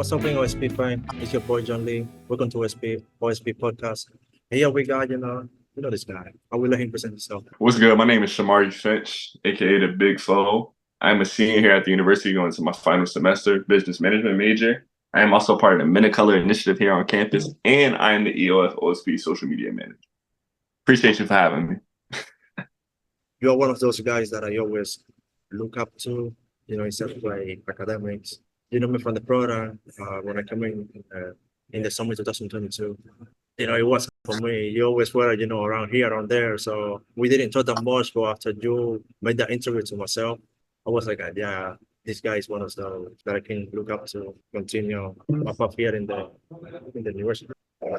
What's up, OSP fan? It's your boy John Lee. Welcome to OSP podcast. And here we got, this guy. I will let him present himself. What's good? My name is Shamari Finch, aka the Big Foe. I'm a senior here at the university going into my final semester, business management major. I am also part of the Minicolor initiative here on campus, and I am the EOF OSP social media manager. Appreciate you for having me. You're one of those guys that I always look up to, instead of like academics. You know me from the program when I came in the summer 2022. It was for me. You always were, around here, around there. So we didn't talk that much, but after you made that interview to myself, I was like, yeah, this guy is one of those that I can look up to continue my path here in the university.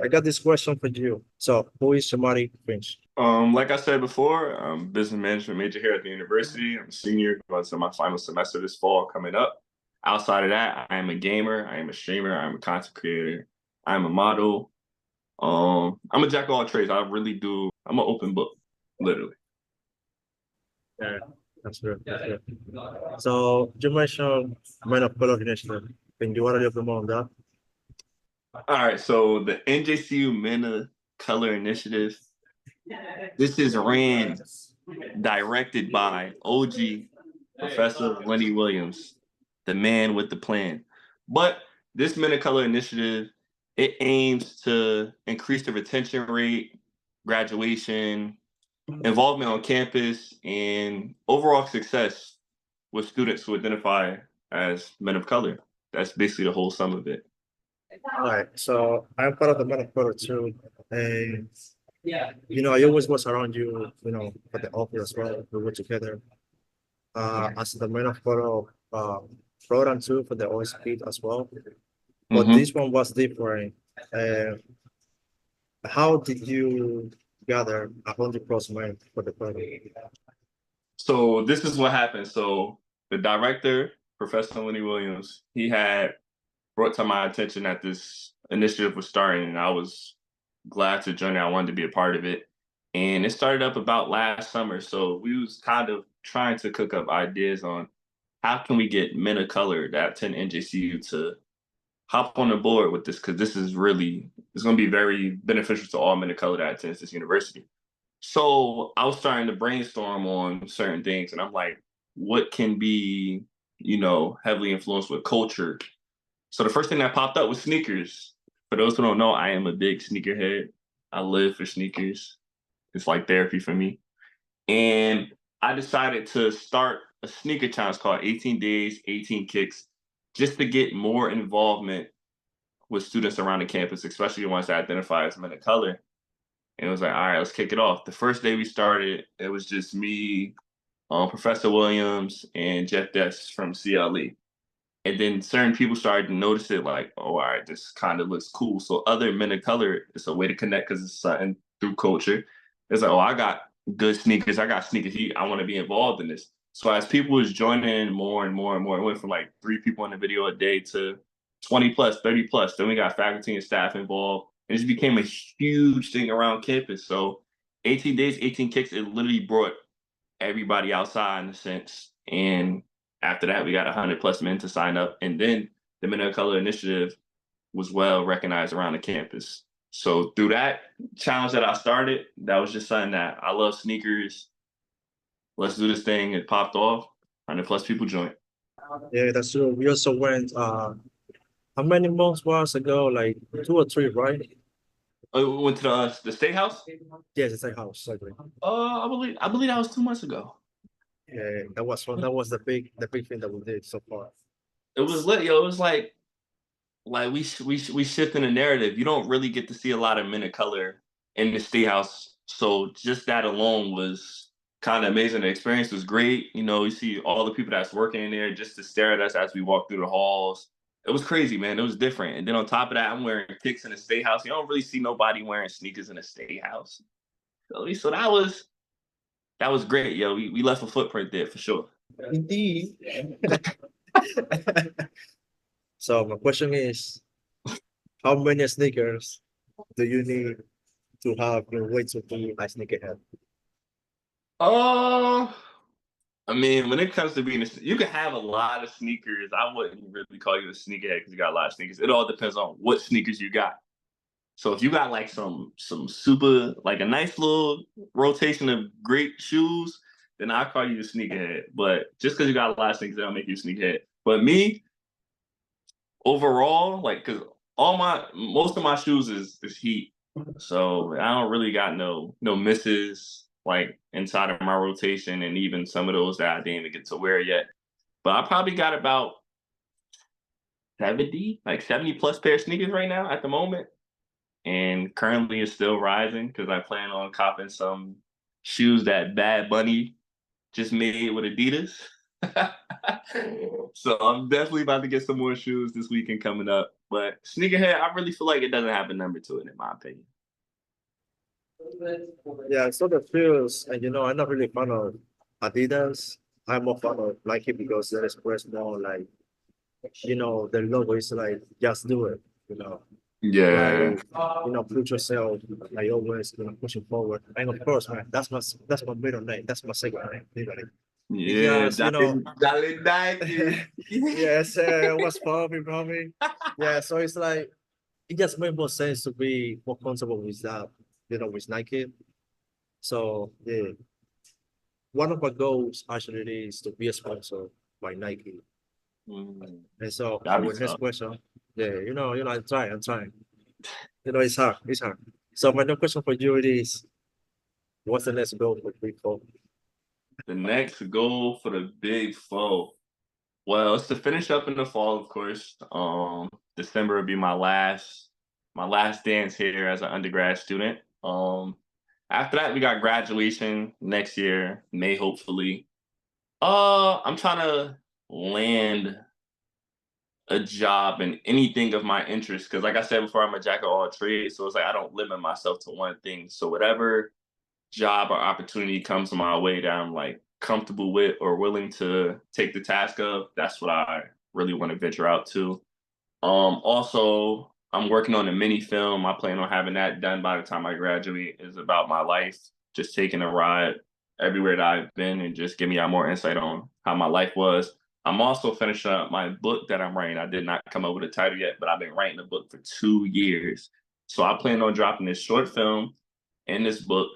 I got this question for you. So, who is Shamari Finch? Like I said before, I'm business management major here at the university. I'm a senior going to my final semester this fall coming up. Outside of that, I am a gamer, I am a streamer, I'm a content creator, I'm a model. I'm a jack of all trades. I'm an open book, literally. Yeah, that's good. That's good. So, you mentioned Men of Color Initiative. Can you already open more on that? All right, so the NJCU MENA Color Initiative, this is ran, directed by OG Professor Lenny Williams, the man with the plan. But this MENA Color Initiative, it aims to increase the retention rate, graduation, involvement on campus, and overall success with students who identify as men of color. That's basically the whole sum of it. All right. So, I'm part of the Men of Color too. And I always was around you, at the office as well. We were together as the Men of Color program too for the OSP as well. But Mm-hmm. this one was different. Uh, how did you gather 100+ men for the program? So this is what happened. So the director, Professor Lenny Williams, he had brought to my attention that this initiative was starting, and I was glad to join it. I wanted to be a part of it. And it started up about last summer. So we was kind of trying to cook up ideas on how can we get men of color that attend NJCU to hop on the board with this, because this is really, it's going to be very beneficial to all men of color that attend this university. So I was starting to brainstorm on certain things, and I'm like, what can be, heavily influenced with culture? So the first thing that popped up was sneakers. For those who don't know, I am a big sneakerhead. I live for sneakers. It's like therapy for me. And I decided to start a sneaker challenge called 18 Days, 18 Kicks, just to get more involvement with students around the campus, especially the ones that identify as men of color. And it was like, all right, let's kick it off. The first day we started, it was just me, Professor Williams, and Jeff Dess from CLE. And then certain people started to notice it, like, oh, all right, this kind of looks cool. So other men of color, it's a way to connect because it's something through culture. It's like, oh, I got good sneakers. I got sneakers. I want to be involved in this. So as people was joining in more and more and more, it went from like 3 people in the video a day to 20 plus, 30 plus. Then we got faculty and staff involved. And it just became a huge thing around campus. So 18 days, 18 kicks, it literally brought everybody outside in a sense. And after that, we got 100+ men to sign up. And then the Men of Color Initiative was well recognized around the campus. So through that challenge that I started, that was just something that I love sneakers. Let's do this thing. It popped off. 100+ people joined. Yeah, that's true. We also went, how many months was ago? Like 2 or 3, right? We went to the State House. Yes, it's like house. Exactly. I believe that was 2 months ago. Yeah, that was fun. That was the big thing that we did so far. It was lit, yo. It was like we shifting the narrative. You don't really get to see a lot of men of color in the State House, so just that alone was kind of amazing. The experience was great. You see all the people that's working in there just to stare at us as we walk through the halls. It was crazy, man. It was different. And then on top of that, I'm wearing kicks in the State House. You don't really see nobody wearing sneakers in the State House. So that was great, yo. We left a footprint there for sure. Indeed. So my question is, how many sneakers do you need to have in order to be a sneakerhead? Uh, I mean, when it comes to being you can have a lot of sneakers. I wouldn't really call you a sneakerhead because you got a lot of sneakers. It all depends on what sneakers you got. So if you got like some super like a nice little rotation of great shoes, then I call you a sneakerhead. But just because you got a lot of sneakers, that don't make you a sneakerhead. But me, overall, like, cause all my most of my shoes is heat, so I don't really got no misses like inside of my rotation, and even some of those that I didn't even get to wear yet. But I probably got about 70, like 70 plus pair of sneakers right now at the moment, and currently it's still rising because I plan on copping some shoes that Bad Bunny just made with Adidas. So I'm definitely about to get some more shoes this weekend coming up. But sneakerhead, I really feel like it doesn't have a number to it, in my opinion. Yeah, so the feels, and I'm not really fan of Adidas. I'm more fan of Nike because they express more like, the logo is like just do it, like Yeah, put yourself like always, pushing forward. And of course, man, that's my middle name. That's my second name, literally. It yeah, just, Dale Nike. yes, what's popping, mommy? Yeah, so it's like it just made more sense to be more comfortable with that, with Nike. So yeah, one of my goals actually is to be a sponsor by Nike. Mm, And so that'd be our next tough. question, yeah, I'm trying. It's hard, it's hard. So my next question for you is, what's the next goal for Free? The next goal for the big foe. Well, it's to finish up in the fall, of course. December would be my last dance here as an undergrad student. After that, we got graduation next year, May hopefully. I'm trying to land a job in anything of my interest because, like I said before, I'm a jack of all trades. So it's like I don't limit myself to one thing. So whatever job or opportunity comes my way that I'm like comfortable with or willing to take the task of, that's what I really want to venture out to. Also, I'm working on a mini film. I plan on having that done by the time I graduate. Is about my life, just taking a ride everywhere that I've been and just giving y'all more insight on how my life was. I'm also finishing up my book that I'm writing. I did not come up with a title yet, but I've been writing a book for 2 years. So I plan on dropping this short film and this book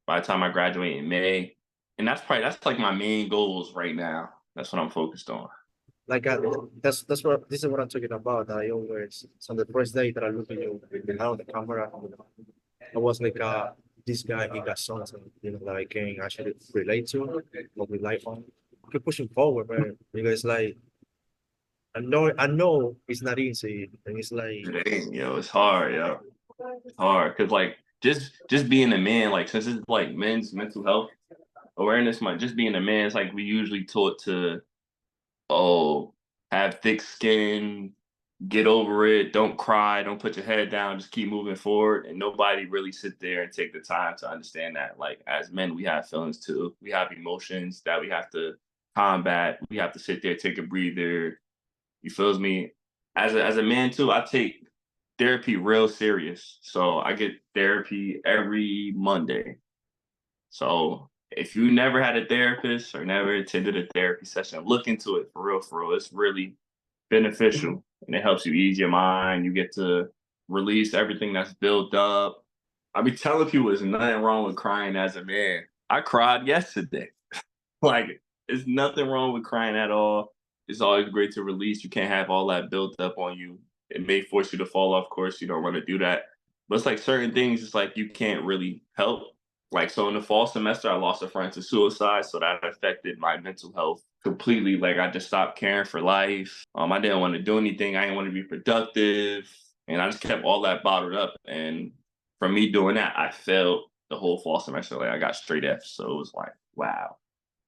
by the time I graduate in May. And that's like my main goals right now. That's what I'm focused on. Like that's what this is what I'm talking about. I always so the first day that I look at you behind the camera, I was like, this guy he got something, that I can actually relate to or rely on. Keep pushing forward, man. Because like I know it's not easy, and it's like It ain't, it's hard, yo. It's hard because like just being a man, like since it's like men's mental health awareness month, just being a man, it's like we usually taught to oh have thick skin, get over it, don't cry, don't put your head down, just keep moving forward. And nobody really sit there and take the time to understand that. Like as men, we have feelings too. We have emotions that we have to combat. We have to sit there, take a breather. You feels me? As a man too, I take therapy real serious. So I get therapy every Monday. So if you never had a therapist or never attended a therapy session, look into it for real, for real. It's really beneficial and it helps you ease your mind. You get to release everything that's built up. I be telling people there's nothing wrong with crying as a man. I cried yesterday. Like, there's nothing wrong with crying at all. It's always great to release. You can't have all that built up on you. It may force you to fall off course. You don't want to do that. But it's like certain things, it's like you can't really help. Like, so in the fall semester, I lost a friend to suicide. So that affected my mental health completely. Like, I just stopped caring for life. I didn't want to do anything. I didn't want to be productive. And I just kept all that bottled up. And from me doing that, I failed the whole fall semester. Like, I got straight F's. So it was like, wow.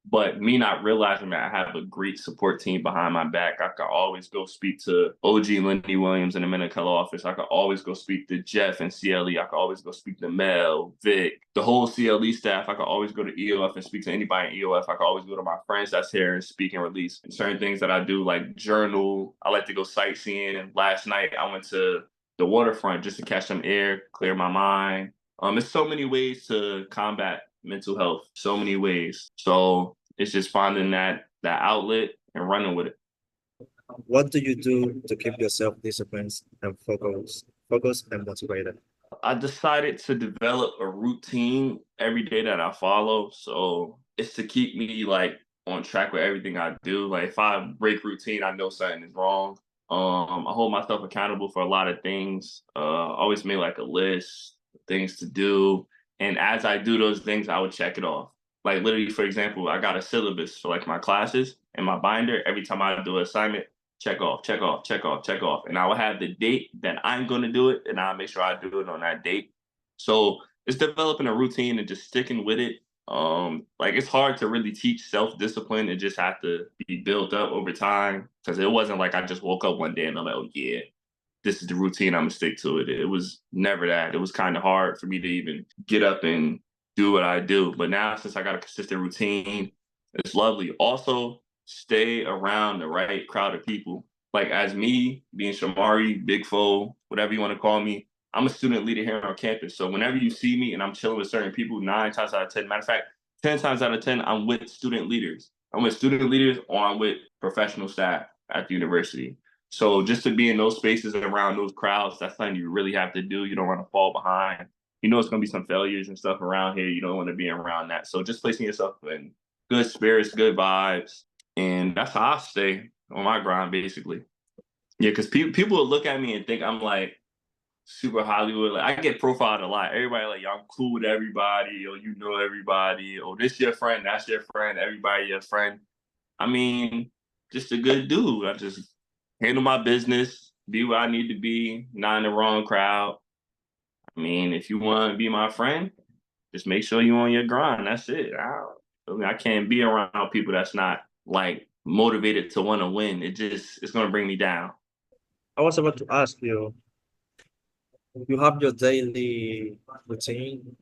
But me not realizing that I have a great support team behind my back, I could always go speak to OG Lindy Williams in the Minnetonka office. I could always go speak to Jeff and CLE. I could always go speak to Mel, Vic, the whole CLE staff. I could always go to EOF and speak to anybody in EOF. I could always go to my friends that's here and speak and release. And certain things that I do, like journal. I like to go sightseeing. And last night I went to the waterfront just to catch some air, clear my mind. There's so many ways to combat mental health, so many ways. So it's just finding that outlet and running with it. What do you do to keep yourself disciplined and focused and motivated? I decided to develop a routine every day that I follow. So it's to keep me like on track with everything I do. Like if I break routine, I know something is wrong. I hold myself accountable for a lot of things. Always make like a list of things to do. And as I do those things, I would check it off. Like literally, for example, I got a syllabus for like my classes and my binder. Every time I do an assignment, check off, check off, check off, check off. And I will have the date that I'm going to do it, and I'll make sure I do it on that date. So it's developing a routine and just sticking with it. Like it's hard to really teach self-discipline. It just had to be built up over time because it wasn't like I just woke up one day and I'm like, oh yeah, this is the routine. I'm gonna stick to it. It was never that. It was kind of hard for me to even get up and do what I do. But now since I got a consistent routine, it's lovely. Also, stay around the right crowd of people. Like as me, being Shamari, Big Foe, whatever you want to call me, I'm a student leader here on campus. So whenever you see me and I'm chilling with certain people, 9 times out of 10, matter of fact, 10 times out of 10, I'm with student leaders. I'm with student leaders or I'm with professional staff at the university. So just to be in those spaces and around those crowds, that's something you really have to do. You don't want to fall behind. You know it's gonna be some failures and stuff around here. You don't want to be around that. So just placing yourself in good spirits, good vibes, and that's how I stay on my grind, basically. Yeah, because people will look at me and think I'm like super Hollywood. Like I get profiled a lot. Everybody like, yo, I'm cool with everybody, or you know everybody, or this your friend, that's your friend, everybody your friend. I mean, just a good dude. I just handle my business, be where I need to be, not in the wrong crowd. I mean, if you want to be my friend, just make sure you're on your grind. That's it. I can't be around people that's not like motivated to want to win. It's gonna bring me down. I was about to ask you, you have your daily routine,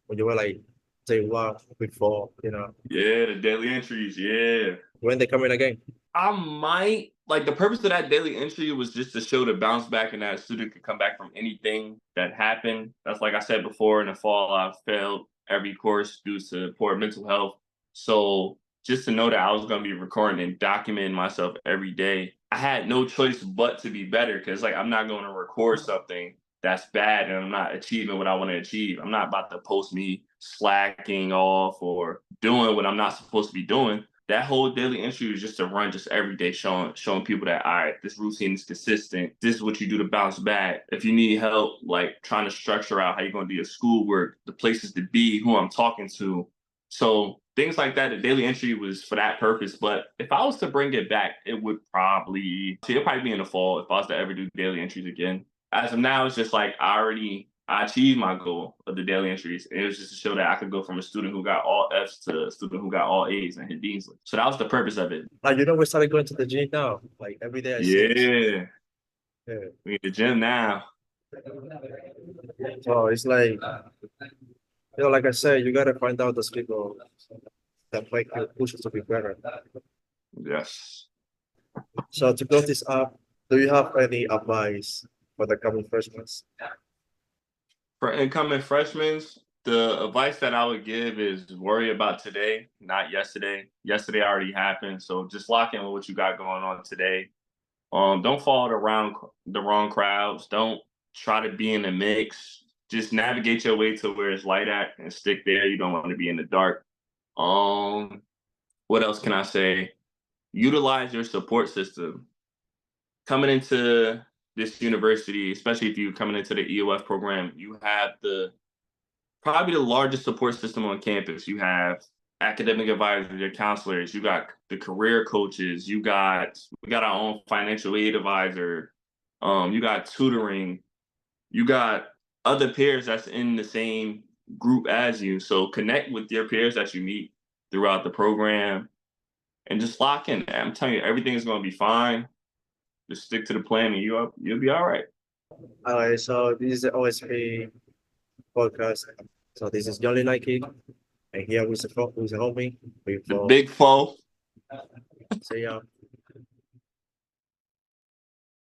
when you were like day one before, Yeah, the daily entries. Yeah, when they come in again. I might like the purpose of that daily entry was just to show the bounce back and that a student could come back from anything that happened. That's like I said before in the fall, I failed every course due to poor mental health. So just to know that I was going to be recording and documenting myself every day, I had no choice but to be better because like I'm not going to record something that's bad and I'm not achieving what I want to achieve. I'm not about to post me slacking off or doing what I'm not supposed to be doing. That whole daily entry is just to run just every day, showing people that all right, this routine is consistent. This is what you do to bounce back. If you need help, like trying to structure out how you're gonna do your schoolwork, the places to be, who I'm talking to. So things like that, the daily entry was for that purpose. But if I was to bring it back, it'll probably be in the fall if I was to ever do daily entries again. As of now, it's just like I achieved my goal of the daily entries. And it was just to show that I could go from a student who got all F's to a student who got all A's and hit Dean's List. So that was the purpose of it. We started going to the gym now. Like every day I see Yeah, yeah. we in the gym now. So it's like, like I said, you gotta find out those people that make you push you to be better. Yes. So to close this up, do you have any advice for the coming freshmen? For incoming freshmen, the advice that I would give is worry about today, not yesterday. Yesterday already happened, so just lock in with what you got going on today. Don't follow the wrong crowds. Don't try to be in the mix. Just navigate your way to where it's light at and stick there. You don't want to be in the dark. What else can I say? Utilize your support system. Coming into this university, especially if you're coming into the EOF program, you have probably the largest support system on campus. You have academic advisors, your counselors, you got the career coaches, we got our own financial aid advisor, you got tutoring, you got other peers that's in the same group as you. So connect with your peers that you meet throughout the program and just lock in. I'm telling you, everything is going to be fine. Just stick to the plan and you'll be all right. All right, so this is the OSP podcast. So this is Jolly Nike, and here with the homie. The big foe. See ya.